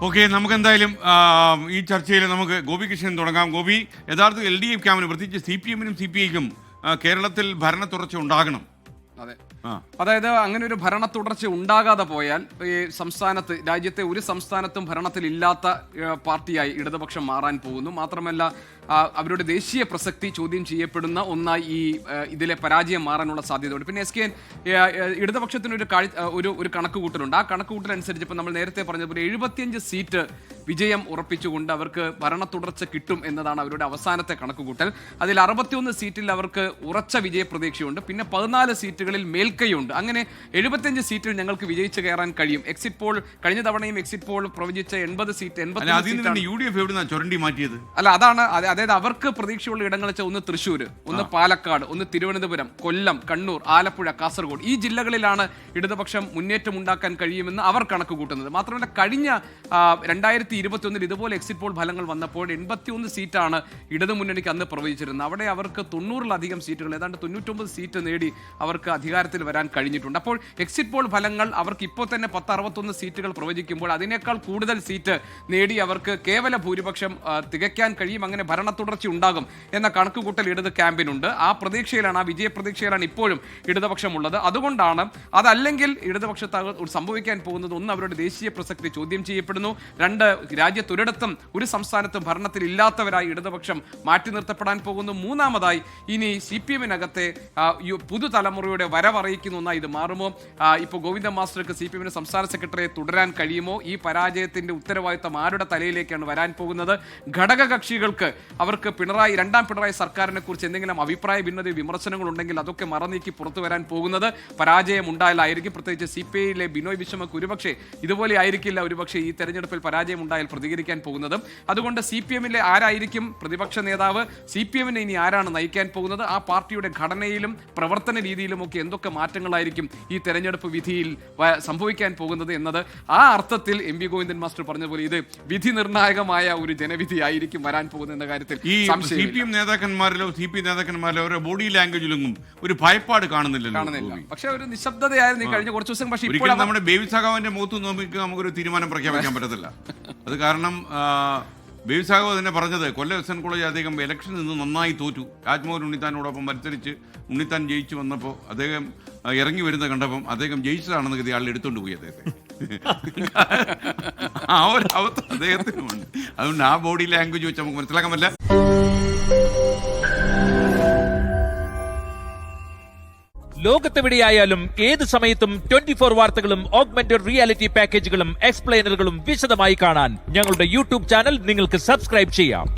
Okay, നമുക്ക് എന്തായാലും ഈ ചർച്ചയിൽ നമുക്ക് ഗോപികൃഷ്ണൻ തുടങ്ങാം. ഗോപി, യഥാർത്ഥത്തിൽ LDF ക്യാമ്പിന് പ്രത്യേകിച്ച് CPM-നും CPI-ക്കും കേരളത്തിൽ ഭരണ തുടർച്ച ഉണ്ടാകണം. അതെ, അതായത് അങ്ങനെ ഒരു ഭരണ തുടർച്ച ഉണ്ടാകാതെ പോയാൽ ഈ സംസ്ഥാനത്ത്, രാജ്യത്തെ ഒരു സംസ്ഥാനത്തും ഭരണത്തിലില്ലാത്ത പാർട്ടിയായി ഇടതുപക്ഷം മാറാൻ പോകുന്നു. മാത്രമല്ല അവരുടെ ദേശീയ പ്രസക്തി ചോദ്യം ചെയ്യപ്പെടുന്ന ഒന്നായി ഈ ഇതിലെ പരാജയം മാറാനുള്ള സാധ്യതയുണ്ട്. പിന്നെ SKN ഇടതുപക്ഷത്തിനൊരു ഒരു കണക്കുകൂട്ടലുണ്ട്. ആ കണക്കുകൂട്ടലനുസരിച്ച് ഇപ്പം നമ്മൾ നേരത്തെ പറഞ്ഞതുപോലെ 75 സീറ്റ് വിജയം ഉറപ്പിച്ചുകൊണ്ട് അവർക്ക് ഭരണ തുടർച്ച കിട്ടും എന്നതാണ് അവരുടെ അവസാനത്തെ കണക്കുകൂട്ടൽ. അതിൽ 61 സീറ്റിൽ അവർക്ക് ഉറച്ച വിജയ പ്രതീക്ഷയുണ്ട്. പിന്നെ 14 സീറ്റുകളിൽ മേൽക്കൈയുണ്ട്. അങ്ങനെ 75 സീറ്റിൽ ഞങ്ങൾക്ക് വിജയിച്ച് കയറാൻ കഴിയും. എക്സിറ്റ് പോൾ കഴിഞ്ഞ തവണയും എക്സിറ്റ് പോൾ പ്രവചിച്ച 80 സീറ്റ് അല്ല, അതാണ്. അതായത് അവർക്ക് പ്രതീക്ഷയുള്ള ഇടങ്ങൾ വെച്ചാൽ ഒന്ന് തൃശ്ശൂർ, ഒന്ന് പാലക്കാട്, ഒന്ന് തിരുവനന്തപുരം, കൊല്ലം, കണ്ണൂർ, ആലപ്പുഴ, കാസർഗോഡ് ഈ ജില്ലകളിലാണ് ഇടതുപക്ഷം മുന്നേറ്റം ഉണ്ടാക്കാൻ കഴിയുമെന്ന് അവർ കണക്ക് കൂട്ടുന്നത്. മാത്രമല്ല കഴിഞ്ഞ 2021 ഇതുപോലെ എക്സിറ്റ് പോൾ ഫലങ്ങൾ വന്നപ്പോൾ 81 സീറ്റാണ് ഇടതുമുന്നണിക്ക് അന്ന് പ്രവചിച്ചിരുന്നത്. അവിടെ അവർക്ക് 90-ലധികം സീറ്റുകൾ, ഏതാണ്ട് 99 സീറ്റ് നേടി അവർക്ക് അധികാരത്തിൽ വരാൻ കഴിഞ്ഞിട്ടുണ്ട്. അപ്പോൾ എക്സിറ്റ് പോൾ ഫലങ്ങൾ അവർക്ക് ഇപ്പോൾ തന്നെ 61 സീറ്റുകൾ പ്രവചിക്കുമ്പോൾ അതിനേക്കാൾ കൂടുതൽ സീറ്റ് നേടി അവർക്ക് കേവല ഭൂരിപക്ഷം തികയ്ക്കാൻ കഴിയും. അങ്ങനെ ഭരണ തുടർച്ച ഉണ്ടാകും എന്ന കണക്കുകൂട്ടൽ ഇടത് ക്യാമ്പിനുണ്ട്. ആ പ്രതീക്ഷയിലാണ്, ആ വിജയ പ്രതീക്ഷയിലാണ് ഇപ്പോഴും ഇടതുപക്ഷമുള്ളത്. അതുകൊണ്ടാണ്, അതല്ലെങ്കിൽ ഇടതുപക്ഷത്ത് സംഭവിക്കാൻ പോകുന്നത് ഒന്ന് അവരുടെ ദേശീയ പ്രസക്തി ചോദ്യം ചെയ്യപ്പെടുന്നു, രണ്ട് രാജ്യത്തൊരിടത്തും ഒരു സംസ്ഥാനത്തും ഭരണത്തിൽ ഇല്ലാത്തവരായി ഇടതുപക്ഷം മാറ്റി നിർത്തപ്പെടാൻ പോകുന്നു, മൂന്നാമതായി ഇനി CPM-നകത്തെ പുതുതലമുറയുടെ വരവറിയിക്കുന്ന ഒന്നായി ഇത് മാറുമോ? ഇപ്പോൾ ഗോവിന്ദൻ മാസ്റ്റർക്ക് CPM-ന് സംസ്ഥാന സെക്രട്ടറിയെ തുടരാൻ കഴിയുമോ? ഈ പരാജയത്തിന്റെ ഉത്തരവാദിത്തം ആരുടെ തലയിലേക്കാണ് വരാൻ പോകുന്നത്? ഘടകകക്ഷികൾക്ക് അവർക്ക് രണ്ടാം പിണറായി സർക്കാരിനെ കുറിച്ച് എന്തെങ്കിലും അഭിപ്രായ ഭിന്നതയോ വിമർശനങ്ങൾ ഉണ്ടെങ്കിൽ അതൊക്കെ മറനീക്കി പുറത്തു വരാൻ പോകുന്നത് പരാജയം ഉണ്ടായാലായിരിക്കും. പ്രത്യേകിച്ച് CPI-യിലെ ബിനോയ് വിശ്വമൊക്കെ ഒരുപക്ഷെ ഇതുപോലെ ആയിരിക്കില്ല ഒരുപക്ഷെ ഈ തെരഞ്ഞെടുപ്പിൽ പരാജയം ഉണ്ടായാൽ പ്രതികരിക്കാൻ പോകുന്നതും. അതുകൊണ്ട് CPM-ലെ ആരായിരിക്കും പ്രതിപക്ഷ നേതാവ്, CPM-നെ ഇനി ആരാണ് നയിക്കാൻ പോകുന്നത്, ആ പാർട്ടിയുടെ ഘടനയിലും പ്രവർത്തന രീതിയിലും ഒക്കെ എന്തൊക്കെ മാറ്റങ്ങളായിരിക്കും ഈ തെരഞ്ഞെടുപ്പ് വിധിയിൽ സംഭവിക്കാൻ പോകുന്നത് എന്നത് ആ അർത്ഥത്തിൽ MV ഗോവിന്ദൻ മാസ്റ്റർ പറഞ്ഞതുപോലെ ഇത് വിധി നിർണായകമായ ഒരു ജനവിധി ആയിരിക്കും വരാൻ പോകുന്നത് എന്ന കാര്യത്തിൽ CPM നേതാക്കന്മാരിലോ CPI നേതാക്കന്മാരിലോ അവരുടെ ബോഡി ലാംഗ്വേജിലൊന്നും ഒരു ഭയപ്പാട് കാണുന്നില്ല. പക്ഷെ ഒരു നിശബ്ദതയായിരുന്നു കഴിഞ്ഞ കുറച്ച് ദിവസം. പക്ഷേ ഇപ്പോൾ നമ്മുടെ ബേബി സഖാവിന്റെ മുഖത്ത് നോക്കി നമുക്കൊരു തീരുമാനം പ്രഖ്യാപിക്കാൻ പറ്റത്തില്ല. അത് കാരണം ബേബി സഖാവ് തന്നെ പറഞ്ഞത് കൊല്ലം SN കോളേജ് അദ്ദേഹം ഇലക്ഷനിൽ നിന്ന് നന്നായി തോറ്റു. രാജ്മോഹൻ ഉണ്ണിത്താനോടൊപ്പം മത്സരിച്ച് ഉണ്ണിത്താൻ ജയിച്ചു വന്നപ്പോൾ അദ്ദേഹം ഇറങ്ങി വരുന്ന കണ്ടപ്പം അദ്ദേഹം ജയിച്ചതാണെന്ന് കരുതി ആളിൽ എടുത്തുകൊണ്ട് പോയി അദ്ദേഹത്തെ. ആ ഒരു അവസ്ഥ അദ്ദേഹത്തിനുമുണ്ട്. അതുകൊണ്ട് ആ ബോഡി ലാംഗ്വേജ് വെച്ച് നമുക്ക് മനസ്സിലാക്കാൻ പറ്റില്ല. ലോകത്തെവിടെയായാലും ഏത് സമയത്തും 24 വാർത്തകളും ഓഗ്മെന്റഡ് റിയാലിറ്റി പാക്കേജുകളും എക്സ്പ്ലെയിനറുകളും വിശദമായി കാണാൻ ഞങ്ങളുടെ YouTube ചാനൽ നിങ്ങൾക്ക് സബ്സ്ക്രൈബ് ചെയ്യാം.